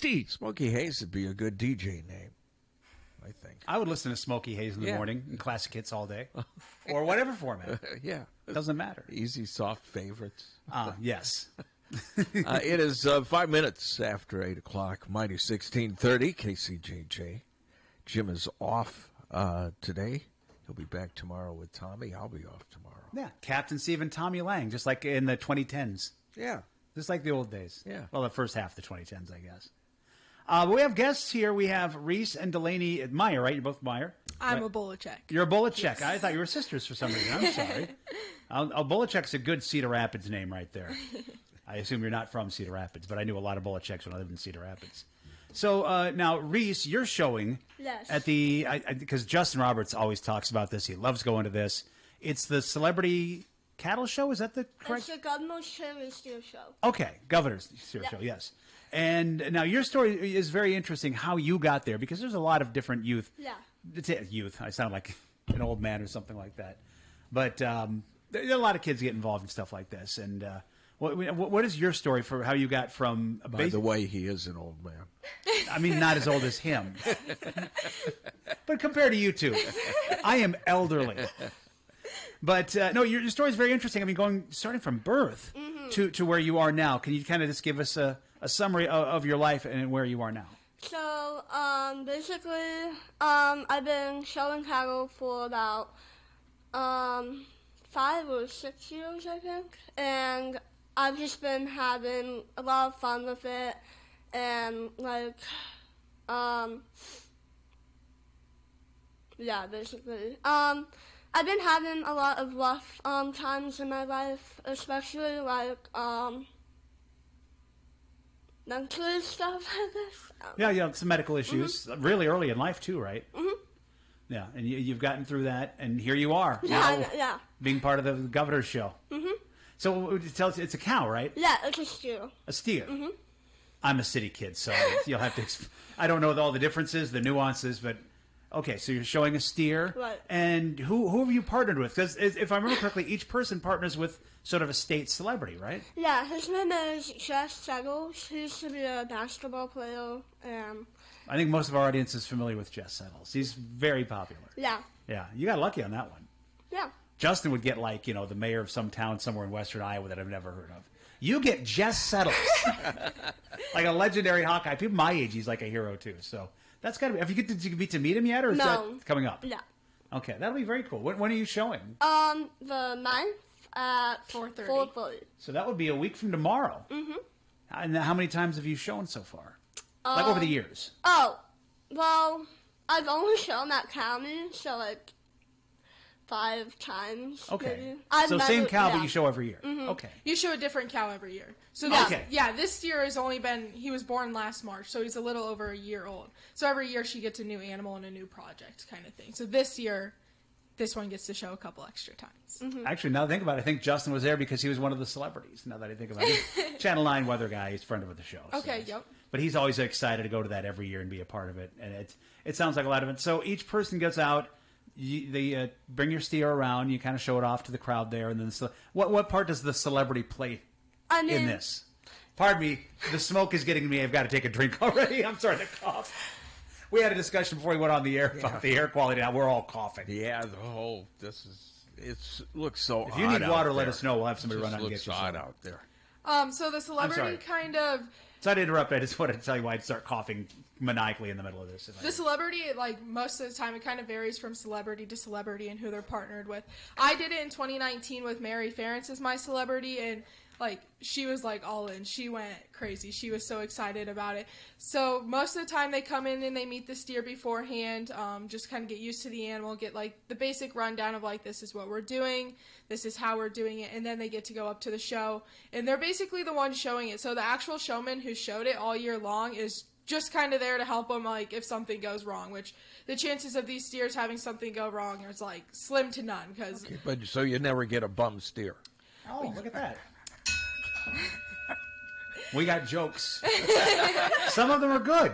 tasty. Smokey Hayes would be a good DJ name, I think. I would listen to Smokey Hayes in the morning and classic hits all day, or whatever format. Yeah. Doesn't matter. Easy, soft favorites. Yes. It is 5 minutes after 8 o'clock, Mighty 1630, KCJJ. Jim is off today. He'll be back tomorrow with Tommy. I'll be off tomorrow. Yeah, Captain Steve and Tommy Lang, just like in the 2010s. Yeah. Just like the old days. Yeah. Well, the first half of the 2010s, I guess. But we have guests here. We have Reece and Delaney Meyer, right? You're both Meyer. I'm right? a Bolachek. You're a Bolachek. Yes. I thought you were sisters for some reason. I'm sorry. Bolachek's a good Cedar Rapids name right there. I assume you're not from Cedar Rapids, but I knew a lot of Bolacheks when I lived in Cedar Rapids. So now, Reece, you're showing at the because Justin Roberts always talks about this. He loves going to this. It's the Celebrity Cattle Show. Is that the correct? It's the Governor's Steer Show. Okay, Governor's Steer Show. Yes. And now your story is very interesting. How you got there, because there's a lot of different youth. Yeah. Youth. I sound like an old man or something like that. But there are a lot of kids get involved in stuff like this. And what is your story for how you got from? By the way, he is an old man. I mean, not as old as him. But compared to you two, I am elderly. But no, your story is very interesting. I mean, starting from birth to where you are now. Can you kind of just give us a summary of your life and where you are now? So, basically, I've been showing cattle for about 5 or 6 years, I think. And I've just been having a lot of fun with it. And, like, yeah, basically. I've been having a lot of rough times in my life, especially, like, mentally stuff, I guess. Yeah, some medical issues, really early in life too, right? Mm-hmm. Yeah, and you've gotten through that, and here you are now, being part of the Governor's Show. Mm-hmm. So tell us, it's a cow, right? Yeah, it's a steer. A steer. Mm-hmm. I'm a city kid, so you'll have to. I don't know all the differences, the nuances, but okay. So you're showing a steer, right? And who have you partnered with? Because if I remember correctly, each person partners with sort of a state celebrity, right? Yeah, his name is Jess Settles. He used to be a basketball player. I think most of our audience is familiar with Jess Settles. He's very popular. Yeah. Yeah, you got lucky on that one. Yeah. Justin would get like, the mayor of some town somewhere in western Iowa that I've never heard of. You get Jess Settles. Like a legendary Hawkeye. People my age, he's like a hero too. So that's got to be. Have you get to meet him yet, or is that coming up? Yeah. Okay, that'll be very cool. When are you showing? The 9th at 4:30. So that would be a week from tomorrow. Mm-hmm. And how many times have you shown so far? Like over the years? Oh, well, I've only shown that county, so like 5 times. Okay. Maybe. So same cow, but you show every year. Mm-hmm. Okay. You show a different cow every year. So this steer has only been, he was born last March, so he's a little over a year old. So every year she gets a new animal and a new project kind of thing. So this year, this one gets to show a couple extra times. Mm-hmm. Actually, now that I think about it, I think Justin was there because he was one of the celebrities. Now that I think about it. Channel 9 weather guy. He's a friend of the show. Okay, yep. But he's always excited to go to that every year and be a part of it. And it sounds like a lot of it. So each person gets out. They bring your steer around. You kind of show it off to the crowd there. And then what part does the celebrity play in this? Pardon me. The smoke is getting to me. I've got to take a drink already. I'm starting to cough. We had a discussion before we went on the air about the air quality. Now we're all coughing. Yeah, it looks so odd. If you need water, out let there. us know. We'll have somebody run out and get you odd some. out there. So the celebrity kind of... Sorry to interrupt. I just wanted to tell you why I'd start coughing maniacally in the middle of this. The celebrity, like, most of the time, it kind of varies from celebrity to celebrity and who they're partnered with. I did it in 2019 with Mary Ferentz as my celebrity, and, like, she was, like, all in. She went crazy. She was so excited about it. So most of the time, they come in and they meet the steer beforehand, just kind of get used to the animal, get, like, the basic rundown of, like, this is what we're doing, this is how we're doing it, and then they get to go up to the show. And they're basically the ones showing it. So the actual showman who showed it all year long is just kind of there to help them, like, if something goes wrong, which the chances of these steers having something go wrong is, like, slim to none. Okay, but so you never get a bum steer. Oh, look at that. We got jokes. Some of them are good.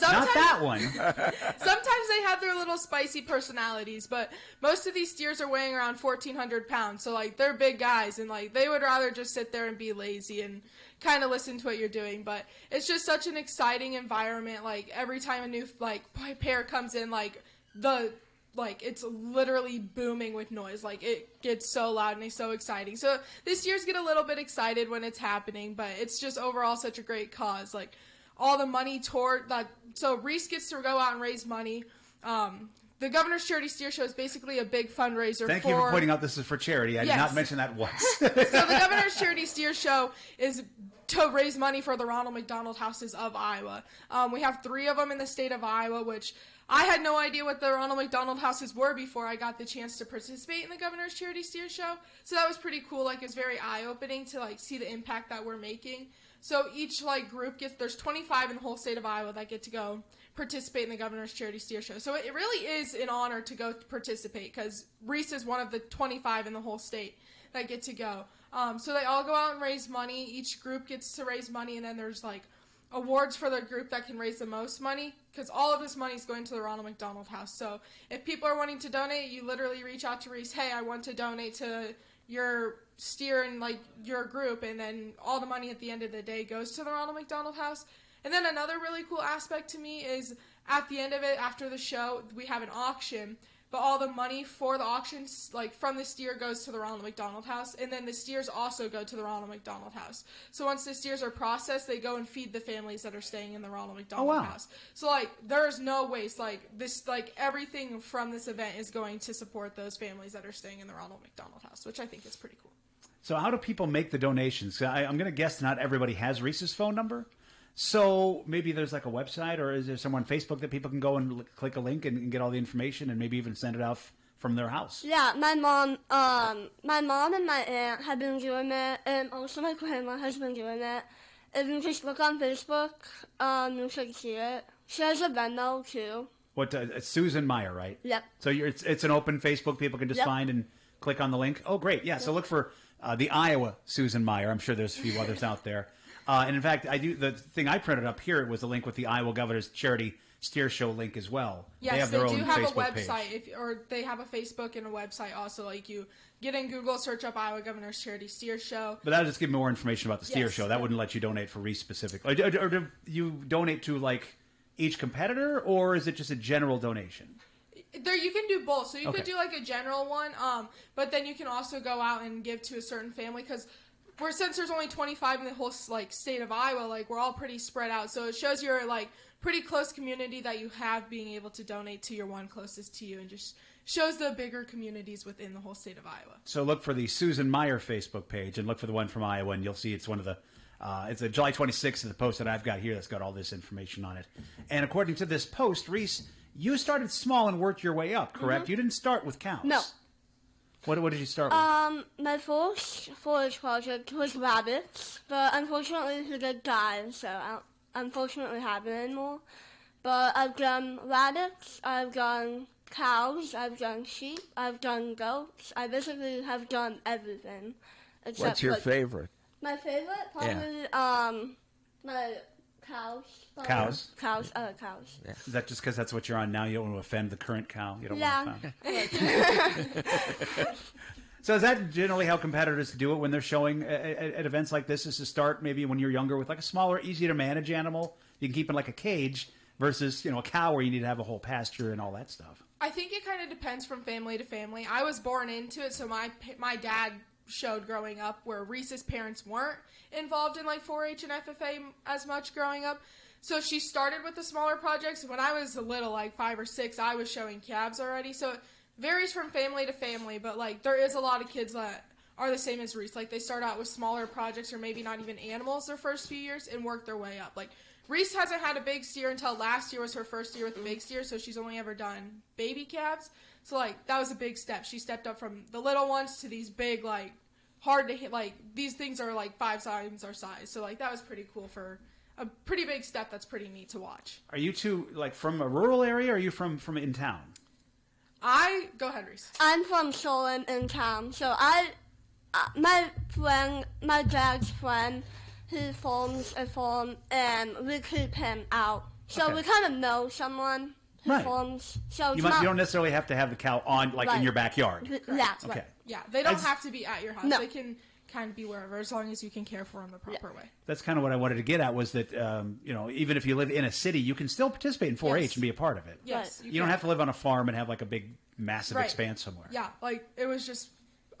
Not that one. Sometimes they have their little spicy personalities, but most of these steers are weighing around 1,400 pounds, so like they're big guys, and like they would rather just sit there and be lazy and kind of listen to what you're doing. But it's just such an exciting environment. Like every time a new like pair comes in, like it's literally booming with noise. Like it gets so loud and it's so exciting. So this year's get a little bit excited when it's happening, but it's just overall such a great cause. Like all the money toward that. So Reece gets to go out and raise money. The Governor's Charity Steer Show is basically a big fundraiser. Thank you for pointing out this is for charity. I did not mention that once. So the Governor's Charity Steer Show is to raise money for the Ronald McDonald Houses of Iowa. We have 3 of them in the state of Iowa, which I had no idea what the Ronald McDonald Houses were before I got the chance to participate in the Governor's Charity Steer Show. So that was pretty cool. Like, it's very eye-opening to, like, see the impact that we're making. So each, like, group there's 25 in the whole state of Iowa that get to go participate in the Governor's Charity Steer Show. So it really is an honor to go participate, because Reece is one of the 25 in the whole state that get to go. So they all go out and raise money. Each group gets to raise money, and then there's, like, awards for the group that can raise the most money, because all of this money is going to the Ronald McDonald House. So if people are wanting to donate, you literally reach out to Reece, hey, I want to donate to your steer and like your group, and then all the money at the end of the day goes to the Ronald McDonald House. And then another really cool aspect to me is at the end of it, after the show, we have an auction. But all the money for the auctions, like from the steer, goes to the Ronald McDonald House, and then the steers also go to the Ronald McDonald House. So once the steers are processed, they go and feed the families that are staying in the Ronald McDonald House. So like, there's no waste. Like this, like everything from this event is going to support those families that are staying in the Ronald McDonald House, which I think is pretty cool. So how do people make the donations? I'm going to guess not everybody has Reece's phone number. So maybe there's like a website, or is there someone on Facebook that people can go and click a link and get all the information and maybe even send it out from their house? Yeah, my mom and my aunt have been doing it, and also my grandma has been doing it. If you just look on Facebook, you should see it. She has a Venmo too. What? It's Susan Meyer, right? Yep. So it's an open Facebook. People can just find and click on the link. Oh, great! Yeah. So look for the Iowa Susan Meyer. I'm sure there's a few others out there. And in fact, the thing I printed up here was a link with the Iowa Governor's Charity Steer Show link as well. Yes, they have their own do have Facebook a website, page. or they have a Facebook and a website also. Like you get in Google, search up Iowa Governor's Charity Steer Show. But that'll just give more information about the Steer Show. That wouldn't let you donate for Reece specifically. Or do you donate to like each competitor, or is it just a general donation? There, you can do both. So you could do like a general one, but then you can also go out and give to a certain family, because since there's only 25 in the whole like state of Iowa, like we're all pretty spread out. So it shows your like pretty close community that you have, being able to donate to your one closest to you, and just shows the bigger communities within the whole state of Iowa. So look for the Susan Meyer Facebook page and look for the one from Iowa, and you'll see it's one of the it's a July 26th of the post that I've got here that's got all this information on it. And according to this post, Reece, you started small and worked your way up, correct? Mm-hmm. You didn't start with cows. No. What did you start with? My first forage project was rabbits, but unfortunately he did die, so I don't unfortunately have it anymore. But I've done rabbits, I've done cows, I've done sheep, I've done goats. I basically have done everything. Except, what's your favorite? My favorite? Probably, my cows. Cows? Cows. Yeah. Is that just because that's what you're on now? You don't want to offend the current cow? You don't want to offend. So is that generally how competitors do it when they're showing at events like this, is to start maybe when you're younger with like a smaller, easy to manage animal? You can keep in like a cage versus, a cow where you need to have a whole pasture and all that stuff. I think it kind of depends from family to family. I was born into it, so my dad showed growing up, where Reece's parents weren't involved in like 4-H and FFA as much growing up. So she started with the smaller projects. When I was little, like 5 or 6, I was showing calves already. So it varies from family to family, but like there is a lot of kids that are the same as Reece. Like they start out with smaller projects, or maybe not even animals their first few years, and work their way up. Like Reece hasn't had a big steer until last year was her first year with a big steer, so she's only ever done baby calves. So like that was a big step. She stepped up from the little ones to these big, like hard to hit, like these things are like 5 times our size. So like that was pretty cool, for a pretty big step. That's pretty neat to watch. Are you two like from a rural area, or are you from in town? Go ahead, Reece. I'm from Solon in town, so my dad's friend, he farms a farm, and we keep him out. So we kind of know someone. Right. forms. So You it's not don't necessarily have to have the cow on, like, in Right. your backyard. Yeah. Okay. Yeah, they don't As- have to be at your house. No. They can kind of be wherever, as long as you can care for them the proper way. That's kind of what I wanted to get at, was that, even if you live in a city, you can still participate in 4-H Yes. and be a part of it. Yes, You don't have to live on a farm and have, like, a big, massive Right. expanse somewhere. Yeah, like it was just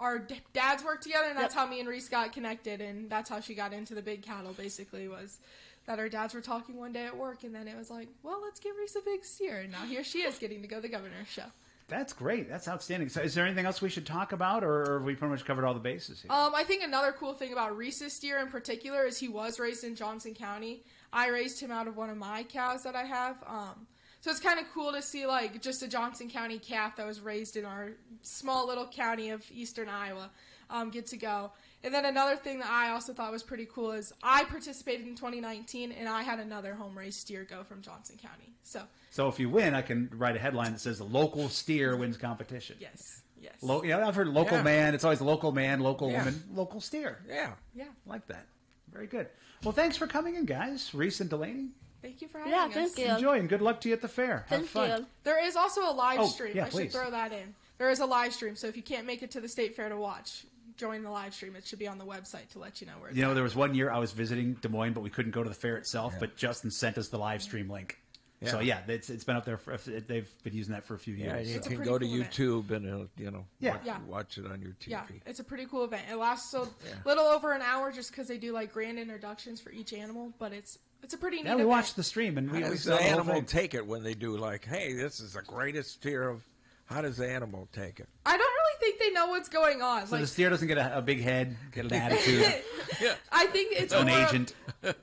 our dads worked together, and that's how me and Reece got connected, and that's how she got into the big cattle. Basically, was that our dads were talking one day at work, and then it was like, well, let's give Reece a big steer, and now here she is getting to go to the governor's show. That's great. That's outstanding. So is there anything else we should talk about, or have we pretty much covered all the bases here? I think another cool thing about Reece's steer in particular is he was raised in Johnson County. I raised him out of one of my cows that I have. So it's kind of cool to see, like, just a Johnson County calf that was raised in our small little county of eastern Iowa get to go. And then another thing that I also thought was pretty cool is I participated in 2019, and I had another home-raised steer go from Johnson County. So if you win, I can write a headline that says the local steer wins competition. yes. I've heard local Yeah. man. It's always local man, local Yeah. woman, local steer. Yeah. Yeah. I like that. Very good. Well, thanks for coming in, guys. Reece and Delaney. Thank you for having Yeah, us. thank you. Enjoy, and good luck to you at the fair. Have Thank fun. you. There is also a live Oh, stream. yeah, I please. should throw that in. There is a live stream, so if you can't make it to the state fair to watch, join the live stream. It should be on the website to let you know where it's at. There was one year I was visiting Des Moines, but we couldn't go to the fair itself. But Justin sent us the live stream link. Yeah. So it's been up there. They've been using that for a few Yeah, years. you so. can pretty go to cool event. YouTube and Yeah. watch it on your TV. Yeah, it's a pretty cool event. It lasts a little over an hour just because they do like grand introductions for each animal, but it's a pretty neat Yeah, we event. watched the stream, and How we does saw the the whole animal thing. take it when they do like, hey, this is the greatest steer of? How does the animal take it? I don't really think they know what's going on. So the steer doesn't get a big head, get an attitude, I think it's an more of- agent.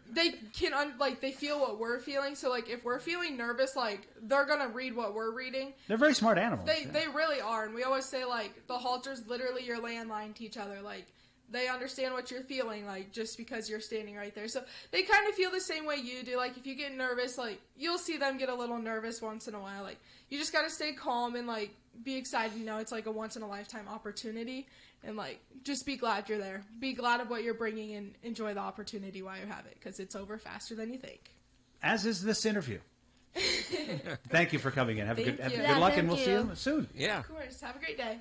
they can they feel what we're feeling. So like if we're feeling nervous, like they're gonna read what we're reading. They're very smart animals. They really are, and we always say like the halter's literally your landline to each other. Like they understand what you're feeling, like just because you're standing right there. So they kind of feel the same way you do. Like if you get nervous, like you'll see them get a little nervous once in a while. Like you just gotta stay calm and like be excited. You know, it's like a once in a lifetime opportunity, and like just be glad you're there. Be glad of what you're bringing and enjoy the opportunity while you have it, because it's over faster than you think. As is this interview. Thank you for coming in. Have a Thank good you. good Yeah, luck, and thank we'll see you. you soon. Yeah. Of course. Have a great day.